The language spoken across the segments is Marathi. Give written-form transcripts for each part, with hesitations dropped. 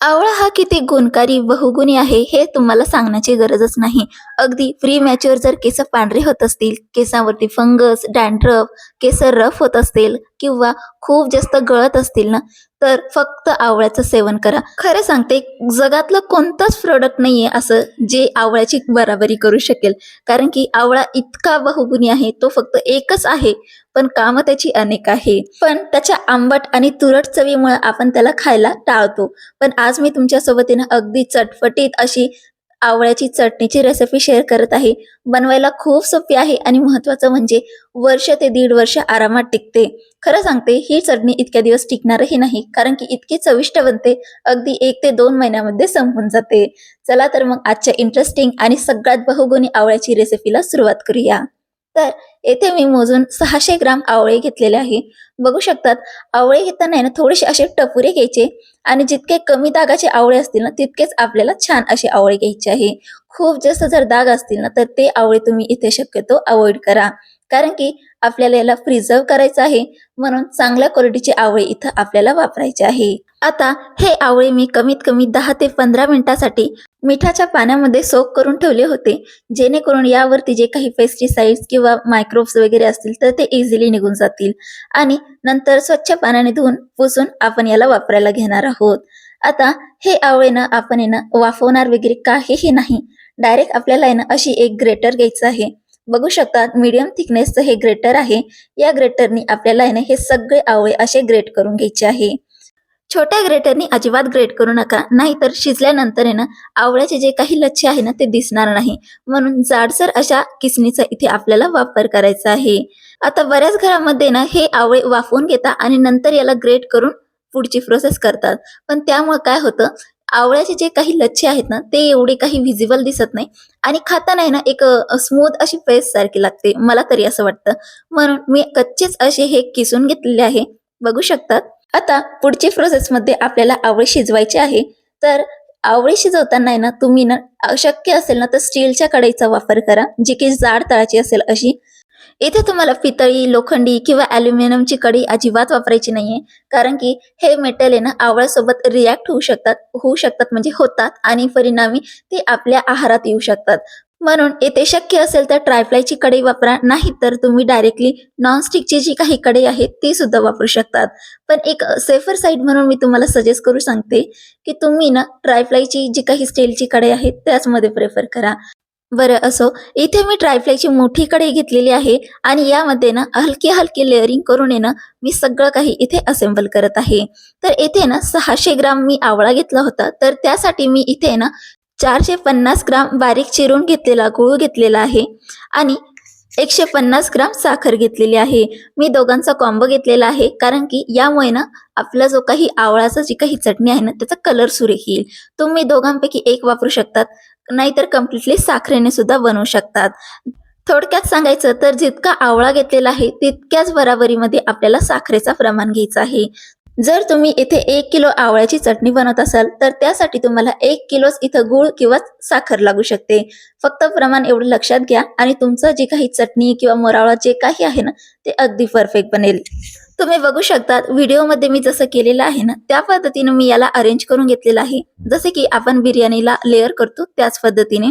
आवळा हा किती गुणकारी बहुगुणी आहे हे तुम्हाला सांगण्याची गरजच नाही. अगदी प्री मॅच्युअर जर केस पांढरे होत असतील, केसावरती फंगस, डॅन्ड्रफ, केस रफ होत असतील किंवा खूप जास्त गळत असतील ना, तर फक्त आवळ्याचं सेवन करा. खरं सांगते, जगातलं कोणतंच प्रोडक्ट नाहीये असं जे आवळ्याची बराबरी करू शकेल. कारण की आवळा इतका बहुगुणी आहे, तो फक्त एकच आहे, पण कामं त्याची अनेक आहे. पण त्याच्या आंबट आणि तुरट चवीमुळे आपण त्याला खायला टाळतो. पण आज मी तुमच्यासोबत आहे ना अगदी चटपटीत अशी आवळ्याची चटणीची रेसिपी शेअर करत आहे. बनवायला खूप सोपी आहे आणि महत्त्वाचं म्हणजे वर्ष ते 1.5 वर्ष आरामात टिकते. खरं सांगते, ही चटणी इतक्या दिवस टिकणारही नाही, कारण की इतकी चविष्ट बनते, अगदी 1 ते 2 महिन्यामध्ये संपून जाते. चला तर मग आजच्या इंटरेस्टिंग आणि सगळ्यात बहुगुणी आवळ्याची रेसिपीला सुरुवात करूया. तर येथे मी मोजून 600 ग्राम आवळे घेतलेले आहे. बघू शकतात, आवळे घेताना आहे ना थोडेसे असे टपुरे घ्यायचे आणि जितके कमी दागाचे आवळे असतील ना, तितकेच आपल्याला छान असे आवळे घ्यायचे आहे. खूप जास्त जर दाग असतील ना, तर ते आवळे तुम्ही इथे शक्यतो अवॉइड करा. कारण की आपल्याला याला प्रिझर्व्ह करायचं आहे, म्हणून चांगल्या क्वालिटीचे आवळे इथं आपल्याला वापरायचे आहे. आता हे आवळे मी कमीत कमी 10 ते 15 मिनिटासाठी मिठाच्या पाण्यामध्ये सोक करून ठेवले होते, जेणेकरून यावरती जे काही पेस्टिसाइड्स किंवा मायक्रोब्स वगैरे असतील तर ते इझिली निघून जातील आणि नंतर स्वच्छ पाण्याने धुवून पुसून आपण याला वापरायला घेणार आहोत. आता हे आवळे ना आपण आहे ना वाफवणार वगैरे काहीही नाही. डायरेक्ट आपल्याला आहे ना अशी एक ग्रेटर घ्यायचं आहे. बघू शकता, मीडियम थिकनेसचं हे ग्रेटर आहे. या ग्रेटरनी आपल्याला आहे ना हे सगळे आवळे असे ग्रेट करून घ्यायचे आहे. छोट्या ग्रेटरनी अजिबात ग्रेट करू नका, नाहीतर शिजल्यानंतर आहे ना आवळ्याचे जे काही लच्छे आहे ना ते दिसणार नाही. म्हणून जाडसर अशा किसणीचा इथे आपल्याला वापर करायचा आहे. आता बऱ्याच घरामध्ये ना हे आवळे वाफवून घेतात आणि नंतर याला ग्रेट करून पुढची प्रोसेस करतात. पण त्यामुळे काय होतं, आवळ्याचे जे काही लच्छे आहेत ना ते एवढे काही व्हिजिबल दिसत नाही आणि खाताना आहे ना एक स्मूथ अशी पेस्ट सारखी लागते, मला तरी असं वाटतं. म्हणून मी कच्चेच असे हे किसून घेतलेले आहे. बघू शकतात. आता पुढची प्रोसेसमध्ये आपल्याला आवळे शिजवायचे आहे. तर आवळे शिजवताना आहे ना तुम्ही ना शक्य असेल ना तर स्टीलच्या कढईचा वापर करा, जी की जाड तळाची असेल अशी. इथे तुम्हाला पितळी, लोखंडी किंवा ॲल्युमिनियमची कढई अजिबात वापरायची नाहीये. कारण की हे मेटल आहे ना आवळ्यासोबत रिॲक्ट होऊ शकतात म्हणजे होतात आणि परिणामी ते आपल्या आहारात येऊ शकतात. म्हणून येथे शक्य असेल तर ट्रायफ्लायची कढई वापरा, नाही तर तुम्ही डायरेक्टली नॉनस्टिकची जी काही कढई आहे ती सुद्धा वापरू शकतात. पण एक सेफर साईड म्हणून मी तुम्हाला सजेस्ट करू सांगते, की तुम्ही ना ट्रायफ्लायची जी काही स्टीलची कढई आहे त्याचमध्ये प्रेफर करा. बरं असो, इथे मी ट्रायफ्लायची मोठी कढई घेतलेली आहे आणि यामध्ये ना हलकी-हलकी लेयरिंग करून आहे ना मी सगळं काही इथे असेंबल करत आहे. तर इथे ना 600 ग्राम मी आवळा घेतला होता, तर त्यासाठी मी इथे ना 450 ग्राम बारीक चिरून घेतलेला गूळ घेतलेला आहे आणि 150 ग्राम साखर घेतलेली आहे. मी दोघांचा कॉम्बो घेतलेला आहे, कारण की यामुळे ना आपला जो काही आवळाचा जी काही चटणी आहे ना त्याचा कलर सुरेख येईल. तुम्ही दोघांपैकी एक वापरू शकतात, नाहीतर कम्प्लिटली साखरेने सुद्धा बनवू शकतात. थोडक्यात सांगायचं तर जितका आवळा घेतलेला आहे तितक्याच बराबरीमध्ये आपल्याला साखरेचा प्रमाण घ्यायचा आहे. जर तुम्ही इथे 1 किलो आवळ्याची चटणी बनवत असाल तर त्यासाठी तुम्हाला 1 किलोच इथं गूळ किंवा साखर लागू शकते. फक्त प्रमाण एवढं लक्षात घ्या आणि तुमचं जी काही चटणी किंवा मोरावळा जे काही आहे ना ते अगदी परफेक्ट बनेल. तुम्ही बघू शकता, व्हिडिओमध्ये मी जसं केलेलं आहे ना त्या पद्धतीने मी याला अरेंज करून घेतलेलं आहे. जसे की आपण बिर्याणीला लेअर करतो त्याच पद्धतीने.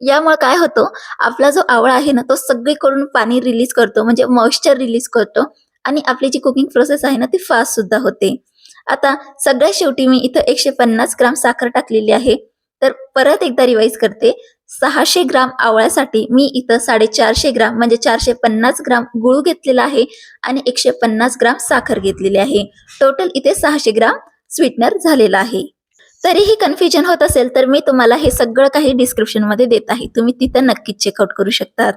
यामुळे काय होतं, आपला जो आवळा आहे ना तो सगळीकडून पाणी रिलीज करतो, म्हणजे मॉइश्चर रिलीज करतो आणि आपली जी कुकिंग प्रोसेस आहे ना ती फास्ट सुद्धा होते. आता सगळ्यात शेवटी मी इथं 150 ग्राम साखर टाकलेली आहे. तर परत एकदा रिवाइज करते, 600 ग्राम आवळ्यासाठी मी इथं 450 ग्राम म्हणजे 450 ग्राम गूळ घेतलेला आहे आणि 150 ग्राम साखर घेतलेली आहे. टोटल इथे 600 ग्राम स्वीटनर झालेला आहे. तरीही कन्फ्युजन होत असेल तर मी तुम्हाला हे सगळं काही डिस्क्रिप्शनमध्ये देत आहे, तुम्ही तिथं नक्कीच चेकआउट करू शकतात.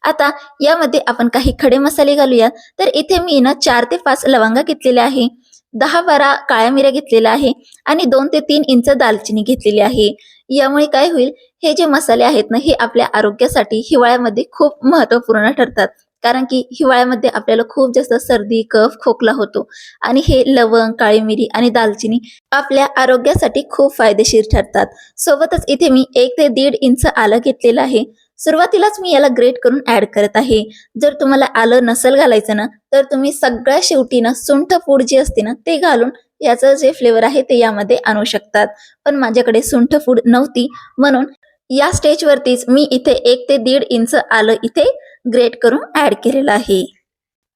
आता यामध्ये आपण काही खडे मसाले घालूया. तर इथे मी ना 4 ते 5 लवंगा घेतलेल्या आहे, 10-12 काळ्या मिऱ्या घेतलेल्या आहे आणि 2 ते 3 इंच दालचिनी घेतलेली आहे. यामुळे काय होईल, हे जे मसाले आहेत ना हे आपल्या आरोग्यासाठी हिवाळ्यामध्ये खूप महत्त्वपूर्ण ठरतात. कारण की हिवाळ्यामध्ये आपल्याला खूप जास्त सर्दी, कफ, खोकला होतो आणि हे लवंग, काळी मिरी आणि दालचिनी आपल्या आरोग्यासाठी खूप फायदेशीर ठरतात. सोबतच इथे मी 1 ते 1.5 इंच आलं घेतलेलं आहे. सुरुवातीलाच मी याला ग्रेट करून ऍड करत आहे. जर तुम्हाला आलं नसेल घालायचं ना तर तुम्ही सगळ्या शेवटी ना सुंठ पूड जी असते ना ते घालून याचं जे फ्लेवर आहे ते यामध्ये आणू शकतात. पण माझ्याकडे सुंठ पूड नव्हती, म्हणून या स्टेजवरतीच मी इथे 1 ते 1.5 इंच आलं इथे ग्रेट करून ॲड केलेलं आहे.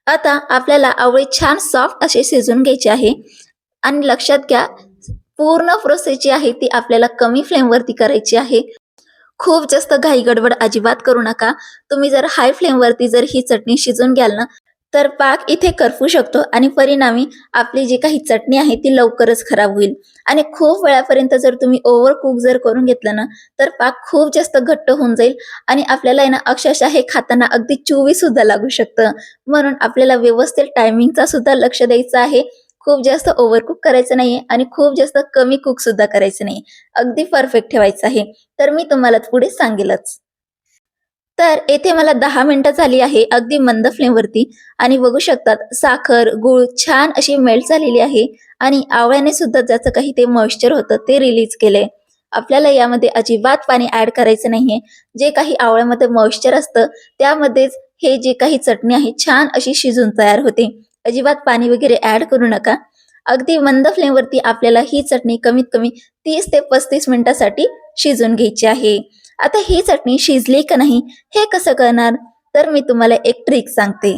आता आपल्याला आवळे छान सॉफ्ट असे शिजवून घ्यायचे आहे आणि लक्षात घ्या, पूर्ण प्रोसेस जी आहे ती आपल्याला कमी फ्लेमवरती करायची आहे. खूप जास्त घाई गडबड अजिबात करू नका. तुम्ही जर हाय फ्लेमवरती जर ही चटणी शिजवून घ्याल ना, तर पाक इथे करपू शकतो आणि परिणामी आपली जी काही चटणी आहे ती लवकरच खराब होईल. आणि खूप वेळापर्यंत जर तुम्ही ओव्हर कुक जर करून घेतलं ना, तर पाक खूप जास्त घट्ट होऊन जाईल आणि आपल्याला आहे ना अक्षरशः हे खाताना अगदी चुवी सुद्धा लागू शकतं. म्हणून आपल्याला व्यवस्थित टायमिंगचा सुद्धा लक्ष द्यायचं आहे. खूप जास्त ओव्हर कुक करायचं नाहीये आणि खूप जास्त कमी कुक सुद्धा करायचं नाही. अगदी परफेक्ट ठेवायचं आहे. तर मी तुम्हाला पुढे सांगेलच. तर येथे मला 10 मिनिटं झाली आहे अगदी मंद फ्लेमवरती आणि बघू शकतात साखर, गूळ छान अशी मेल्ट झालेली आहे आणि आवळ्याने सुद्धा ज्याचं काही ते मॉइश्चर होतं ते रिलीज केलंय. आपल्याला यामध्ये अजिबात पाणी ॲड करायचं नाहीये. जे काही आवळ्यामध्ये मॉइश्चर असतं त्यामध्येच हे जे काही चटणी आहे छान अशी शिजून तयार होते. अजिबात पाणी वगैरे ॲड करू नका. अगदी मंद फ्लेमवरती आपल्याला ही चटणी कमीत कमी 30 ते 35 मिनिटासाठी शिजून घ्यायची आहे. आता ही चटणी शिजली का नाही हे कसं कळणार? तर मी तुम्हाला एक ट्रिक सांगते.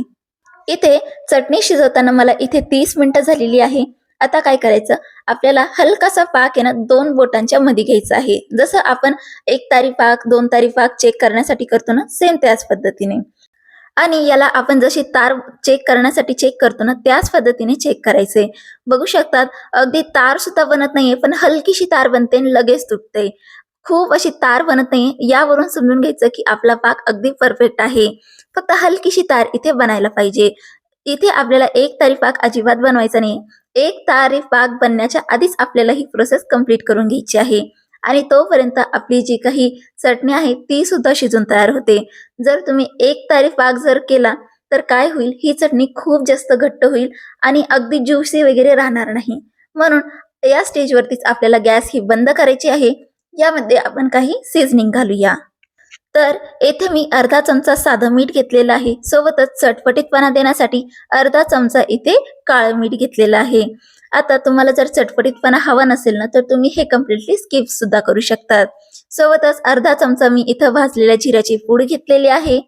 इथे चटणी शिजवताना मला इथे 30 मिनिटं झालेली आहे. आता काय करायचं? आपल्याला हलकासा पाक आहे ना 2 बोटांच्या मध्ये घ्यायचा आहे. जसं आपण 1 तारी पाक, 2 तारी पाक चेक करण्यासाठी करतो ना, सेम त्याच पद्धतीने. आणि याला आपण जशी तार चेक करण्यासाठी चेक करतो ना, त्याच पद्धतीने चेक करायचे. बघू शकतात अगदी तार सुद्धा बनत नाहीये, पण हलकीशी तार बनते आणि लगेच तुटते. खूप अशी तार बनत नाहीये. यावरून समजून घ्यायचं की आपला पाक अगदी परफेक्ट आहे. फक्त हलकीशी तार इथे बनायला पाहिजे. इथे आपल्याला 1 तारी पाक अजिबात बनवायचा नाही. 1 तारी पाक बनण्याच्या आधीच आपल्याला ही प्रोसेस कंप्लीट करून घ्यायची आहे. आणि तोपर्यंत आपली जी काही चटणी आहे ती सुद्धा शिजून तयार होते. जर तुम्ही 1 तारी पाक जर केला तर काय होईल, ही चटणी खूप जास्त घट्ट होईल आणि अगदी ज्युसी वगैरे राहणार नाही. म्हणून या स्टेजवरतीच आपल्याला गॅस ही बंद करायची आहे. यामध्ये आपण काही सीझनिंग घालूया. तर येथे मी अर्धा चमचा साधं मीठ घेतलेलं आहे. सोबतच चटपटीतपणा देण्यासाठी अर्धा चमचा इथे काळं मीठ घेतलेलं आहे. आता तुम्हाला जर चटपटीतपणा हवा नसेल ना, तर तुम्ही हे कम्प्लिटली स्किप सुद्धा करू शकतात. सोबतच अर्धा चमचा मी इथं भाजलेल्या जिऱ्याची पूड घेतलेली आहे.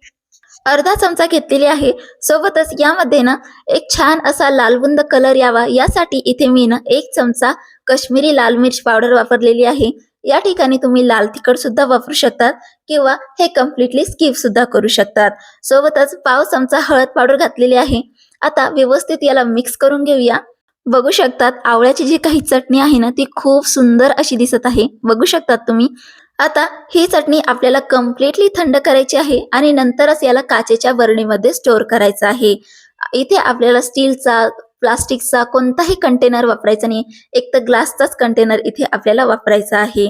अर्धा चमचा घेतलेली आहे. सोबतच यामध्ये ना एक छान असा लालबुंद कलर यावा यासाठी इथे मी ना 1 चमचा काश्मीरी लाल मिर्च पावडर वापरलेली आहे. या ठिकाणी तुम्ही लाल तिखट सुद्धा वापरू शकतात किंवा हे कम्प्लिटली स्किप सुद्धा करू शकतात. सोबतच पाव चमचा हळद पावडर घातलेली आहे. आता व्यवस्थित याला मिक्स करून घेऊया. बघू शकतात आवळ्याची जी काही चटणी आहे ना ती खूप सुंदर अशी दिसत आहे. बघू शकतात तुम्ही. आता ही चटणी आपल्याला कम्प्लिटली थंड करायची आहे आणि नंतरच याला काचेच्या बरणीमध्ये स्टोअर करायचं आहे. इथे आपल्याला स्टीलचा, प्लास्टिकचा कोणताही कंटेनर वापरायचा नाही. एक तर ग्लासचाच कंटेनर इथे आपल्याला वापरायचा आहे.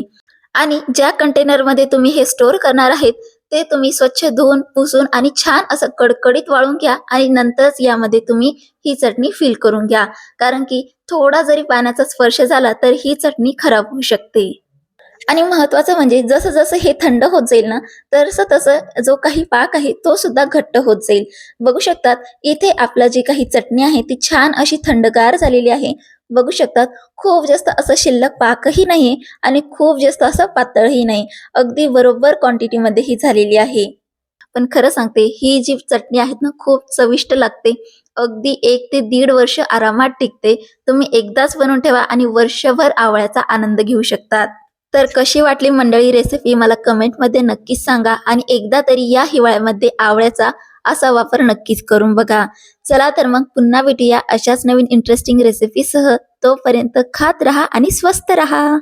आणि ज्या कंटेनरमध्ये तुम्ही हे स्टोअर करणार आहेत ते तुम्ही स्वच्छ धुवून, पुसून आणि छान असं कडकडीत वाळून घ्या आणि नंतरच यामध्ये तुम्ही ही चटणी फिल करून घ्या. कारण की थोडा जरी पाण्याचा स्पर्श झाला तर ही चटणी खराब होऊ शकते. आणि महत्त्वाचं म्हणजे जसं-जसं हे थंड होत जाईल ना, तसं-तसं जो काही पाक आहे तो सुद्धा घट्ट होत जाईल. बघू शकतात इथे आपलं जी काही चटणी आहे ती छान अशी थंडगार झालेली आहे. बघू शकतात खूप जास्त असं शिल्लक पाकही नाहीये आणि खूप जास्त असं पातळही नाही. अगदी बरोबर क्वांटिटीमध्ये ही झालेली आहे. पण खरं सांगते ही जी चटणी आहे ना खूप चविष्ट लागते. अगदी 1 ते 1.5 वर्ष आरामात टिकते. तुम्ही एकदाच बनवून ठेवा आणि वर्षभर आवळ्याचा आनंद घेऊ शकतात. तर कशी वाटली मंडळी रेसिपी मला कमेंटमध्ये नक्कीच सांगा आणि एकदा तरी या हिवाळ्यामध्ये आवळ्याचा असा वापर नक्कीच करून बघा. चला तर मग पुन्हा भेटूया अशाच नवीन इंटरेस्टिंग रेसिपीसह. तोपर्यंत खात रहा आणि स्वस्त रहा.